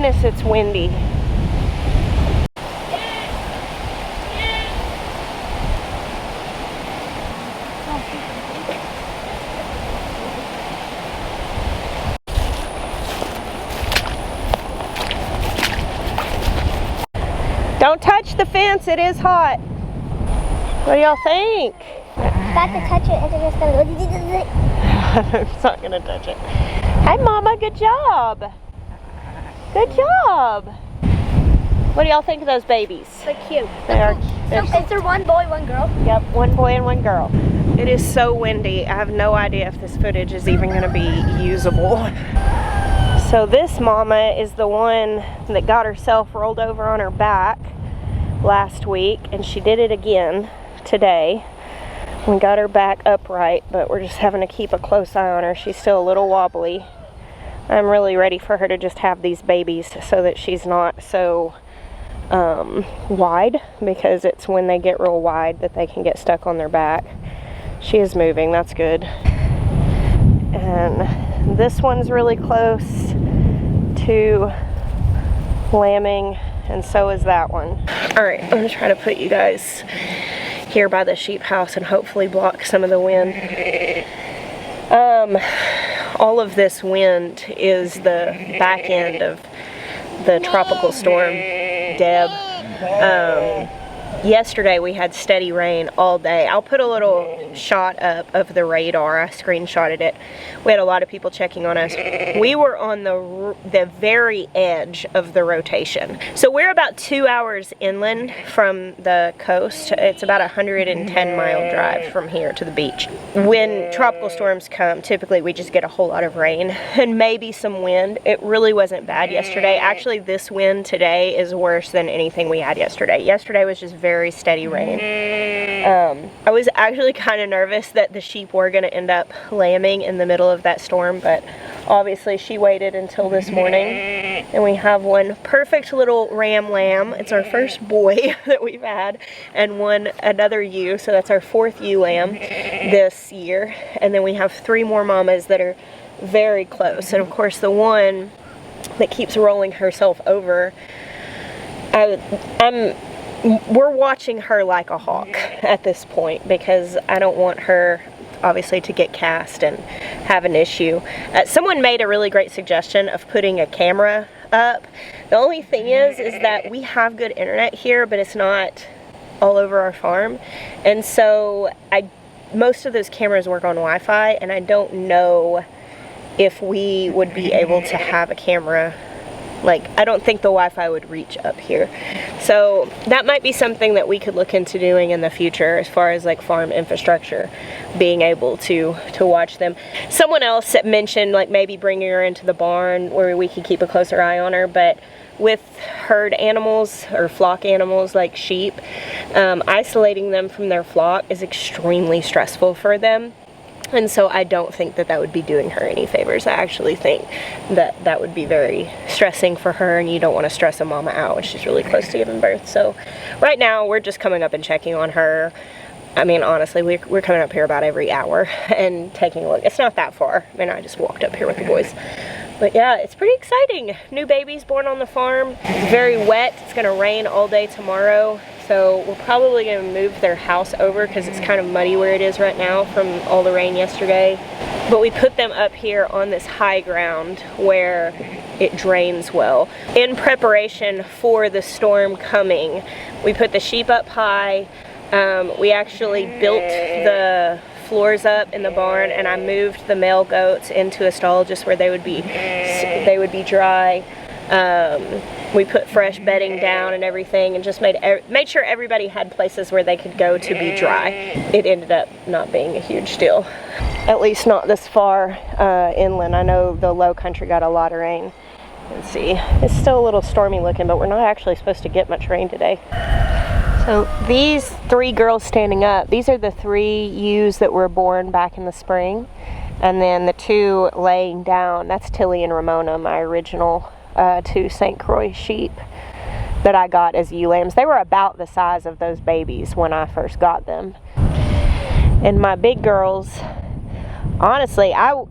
goodness it's windy. Don't touch the fence, it is hot. What do y'all think? Got to touch it and it's gonna go. I'm not gonna touch it. Hi Mama, good job. Good job. What do y'all think of those babies? They're cute. They are. So is there one boy, one girl? Yep, one boy and one girl. It is so windy. I have no idea if this footage is even gonna be usable. So this mama is the one that got herself rolled over on her back last week, and she did it again today. We got her back upright, but we're just having to keep a close eye on her. She's still a little wobbly. I'm really ready for her to just have these babies so that she's not so wide, because it's when they get real wide that they can get stuck on their back. She is moving, that's good. And this one's really close to lambing, and so is that one. All right, I'm gonna try to put you guys here by the sheep house and hopefully block some of the wind. All of this wind is the back end of the tropical storm Deb. Yesterday we had steady rain all day. I'll put a little shot up of the radar. I screenshotted it. We had a lot of people checking on us. We were on the very edge of the rotation. So we're about 2 hours inland from the coast. It's about a 110-mile drive from here to the beach. When tropical storms come, typically we just get a whole lot of rain and maybe some wind. It really wasn't bad yesterday. Actually, this wind today is worse than anything we had yesterday. Yesterday was just very steady rain. I was actually kind of nervous that the sheep were going to end up lambing in the middle of that storm, but obviously she waited until this morning, and we have one perfect little ram lamb. It's our first boy that we've had, and another ewe, so that's our 4th ewe lamb this year. And then we have 3 more mamas that are very close, and of course the one that keeps rolling herself over, we're watching her like a hawk at this point, because I don't want her obviously to get cast and have an issue. Someone made a really great suggestion of putting a camera up. The only thing is that we have good internet here, but it's not all over our farm, and so most of those cameras work on Wi-Fi, and I don't know if we would be able to have a camera. Like, I don't think the Wi-Fi would reach up here. So that might be something that we could look into doing in the future, as far as like farm infrastructure, being able to watch them. Someone else mentioned like maybe bringing her into the barn where we could keep a closer eye on her, but with herd animals or flock animals like sheep, isolating them from their flock is extremely stressful for them. And so I don't think that would be doing her any favors. I actually think that would be very stressing for her, and you don't want to stress a mama out when she's really close to giving birth. So right now we're just coming up and checking on her. I mean, honestly, we're coming up here about every hour and taking a look. It's not that far. I mean, I just walked up here with the boys. But yeah, it's pretty exciting. New babies born on the farm. It's very wet. It's gonna rain all day tomorrow. So we're probably going to move their house over because it's kind of muddy where it is right now from all the rain yesterday. But we put them up here on this high ground where it drains well. In preparation for the storm coming, we put the sheep up high. We actually built the floors up in the barn, and I moved the male goats into a stall just where they would be dry. We put fresh bedding down and everything, and just made sure everybody had places where they could go to be dry. It ended up not being a huge deal, at least not this far inland. I know the low country got a lot of rain. Let's see, it's still a little stormy looking, but we're not actually supposed to get much rain today. So these 3 girls standing up, these are the 3 ewes that were born back in the spring, and then the 2 laying down, that's Tilly and Ramona, my original 2 St. Croix sheep that I got as ewe lambs. They were about the size of those babies when I first got them. And my big girls, honestly, I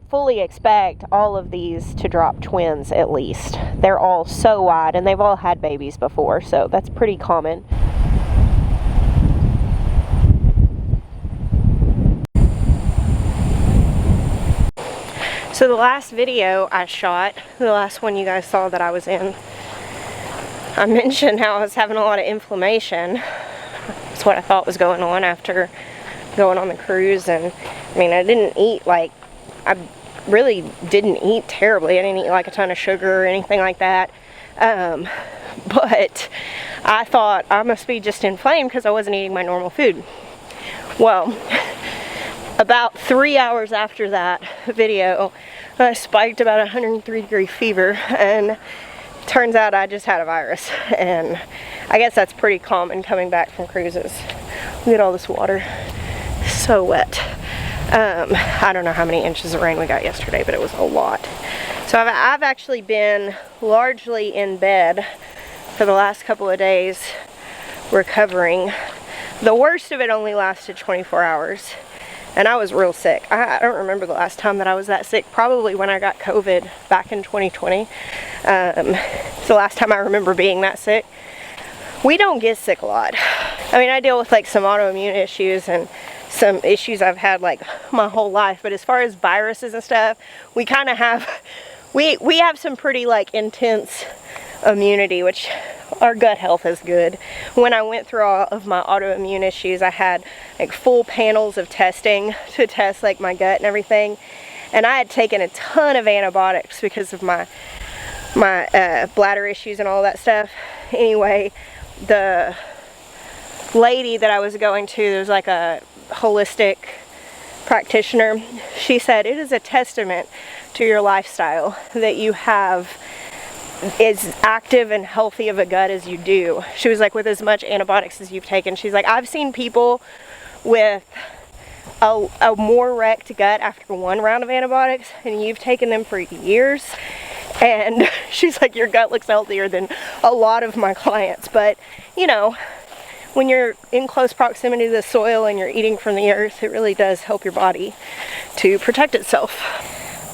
fully expect all of these to drop twins at least. They're all so wide, and they've all had babies before, so that's pretty common. So the last video I shot, the last one you guys saw that I was in, I mentioned how I was having a lot of inflammation. That's what I thought was going on after going on the cruise. And I mean, I didn't eat like, I really didn't eat terribly. I didn't eat like a ton of sugar or anything like that. But I thought I must be just inflamed because I wasn't eating my normal food. Well, about 3 hours after that video, I spiked about 103-degree fever, and turns out I just had a virus. And I guess that's pretty common coming back from cruises. Look at all this water, so wet. I don't know how many inches of rain we got yesterday, but it was a lot. So I've actually been largely in bed for the last couple of days recovering. The worst of it only lasted 24 hours. And I was real sick. I don't remember the last time that I was that sick. Probably when I got COVID back in 2020. It's the last time I remember being that sick. We don't get sick a lot. I mean, I deal with like some autoimmune issues and some issues I've had like my whole life. But as far as viruses and stuff, we kind of have, we have some pretty like intense immunity, which our gut health is good. When I went through all of my autoimmune issues, I had like full panels of testing to test like my gut and everything, and I had taken a ton of antibiotics because of my bladder issues and all that stuff. Anyway, the lady that I was going to, there was like a holistic practitioner, she said it is a testament to your lifestyle that you have as active and healthy of a gut as you do. She was like, with as much antibiotics as you've taken. She's like, I've seen people with a more wrecked gut after one round of antibiotics, and you've taken them for years. And she's like, your gut looks healthier than a lot of my clients. But you know, when you're in close proximity to the soil and you're eating from the earth, it really does help your body to protect itself.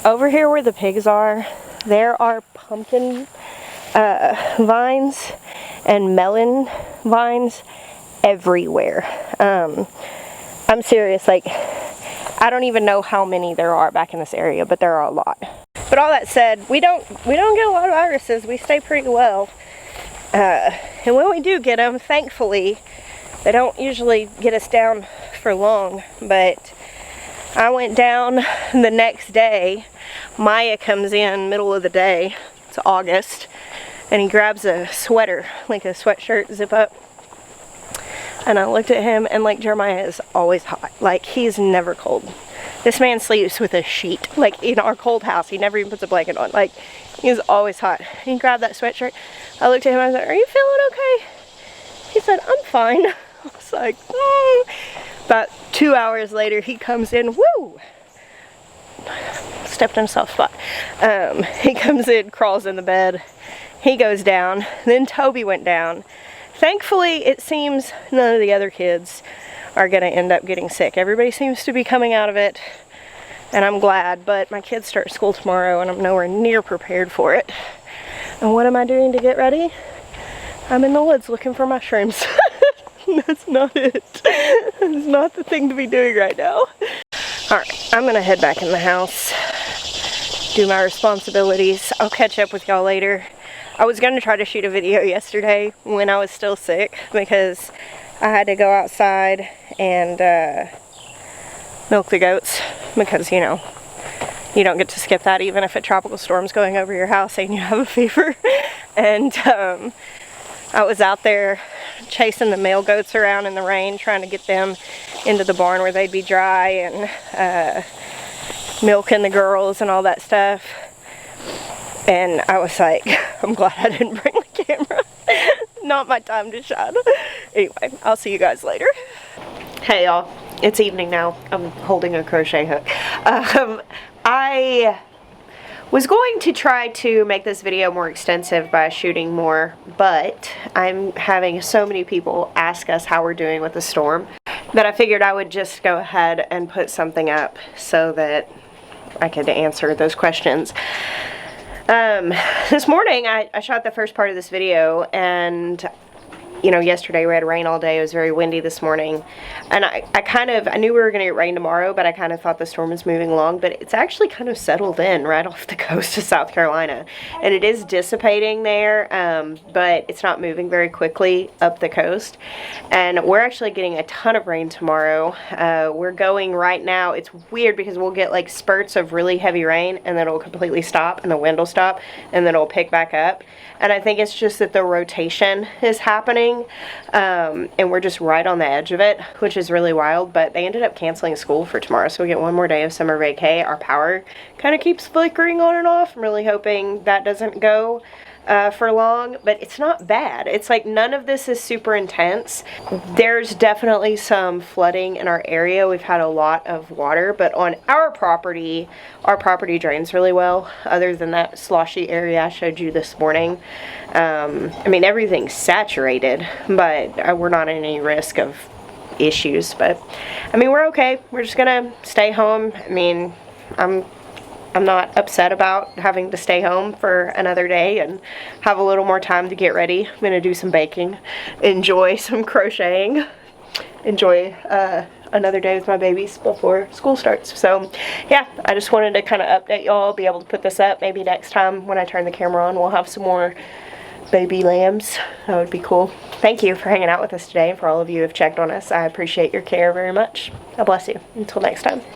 Over here where the pigs are, there are pumpkin vines and melon vines everywhere. I'm serious, like, I don't even know how many there are back in this area, but there are a lot. But all that said, we don't get a lot of viruses. We stay pretty well. And when we do get them, thankfully, they don't usually get us down for long. But I went down the next day. Maya comes in middle of the day. It's August. And he grabs a sweater, like a sweatshirt zip up. And I looked at him, and like, Jeremiah is always hot. Like, he's never cold. This man sleeps with a sheet. Like, in our cold house, he never even puts a blanket on. Like, he's always hot. He grabbed that sweatshirt. I looked at him, I was like, are you feeling okay? He said, I'm fine. I was like, About 2 hours later, he comes in, woo! Stepped in a soft spot. He comes in, crawls in the bed. He goes down. Then Toby went down. Thankfully, it seems none of the other kids are going to end up getting sick. Everybody seems to be coming out of it, and I'm glad. But my kids start school tomorrow, and I'm nowhere near prepared for it. And what am I doing to get ready? I'm in the woods looking for mushrooms. That's not it. It's not the thing to be doing right now. Alright, I'm going to head back in the house, do my responsibilities. I'll catch up with y'all later. I was going to try to shoot a video yesterday when I was still sick, because I had to go outside and milk the goats, because, you know, you don't get to skip that even if a tropical storm's going over your house and you have a fever. And I was out there chasing the male goats around in the rain, trying to get them into the barn where they'd be dry, and milking the girls and all that stuff. And I was like, I'm glad I didn't bring the camera. Not my time to shine. Anyway, I'll see you guys later. Hey y'all, it's evening now. I'm holding a crochet hook. I was going to try to make this video more extensive by shooting more, but I'm having so many people ask us how we're doing with the storm that I figured I would just go ahead and put something up so that I could answer those questions. This morning I shot the first part of this video, and you know, yesterday we had rain all day. It was very windy this morning, and I knew we were going to get rain tomorrow, but I kind of thought the storm was moving along, but it's actually kind of settled in right off the coast of South Carolina, and it is dissipating there, but it's not moving very quickly up the coast, and we're actually getting a ton of rain tomorrow. We're going right now. It's weird because we'll get like spurts of really heavy rain, and then it'll completely stop, and the wind will stop, and then it'll pick back up, and I think it's just that the rotation is happening. And we're just right on the edge of it, which is really wild. But they ended up canceling school for tomorrow, so we get one more day of summer vacay. Our power kind of keeps flickering on and off. I'm really hoping that doesn't go for long, but it's not bad. It's like none of this is super intense. There's definitely some flooding in our area. We've had a lot of water, but on our property drains really well, other than that sloshy area I showed you this morning. I mean, everything's saturated, but we're not in any risk of issues. But I mean, we're okay. We're just gonna stay home. I mean, I'm not upset about having to stay home for another day and have a little more time to get ready. I'm gonna do some baking, enjoy some crocheting, enjoy another day with my babies before school starts. So yeah, I just wanted to kind of update y'all, be able to put this up. Maybe next time when I turn the camera on, we'll have some more baby lambs. That would be cool. Thank you for hanging out with us today, and for all of you who have checked on us. I appreciate your care very much. God bless you. Until next time.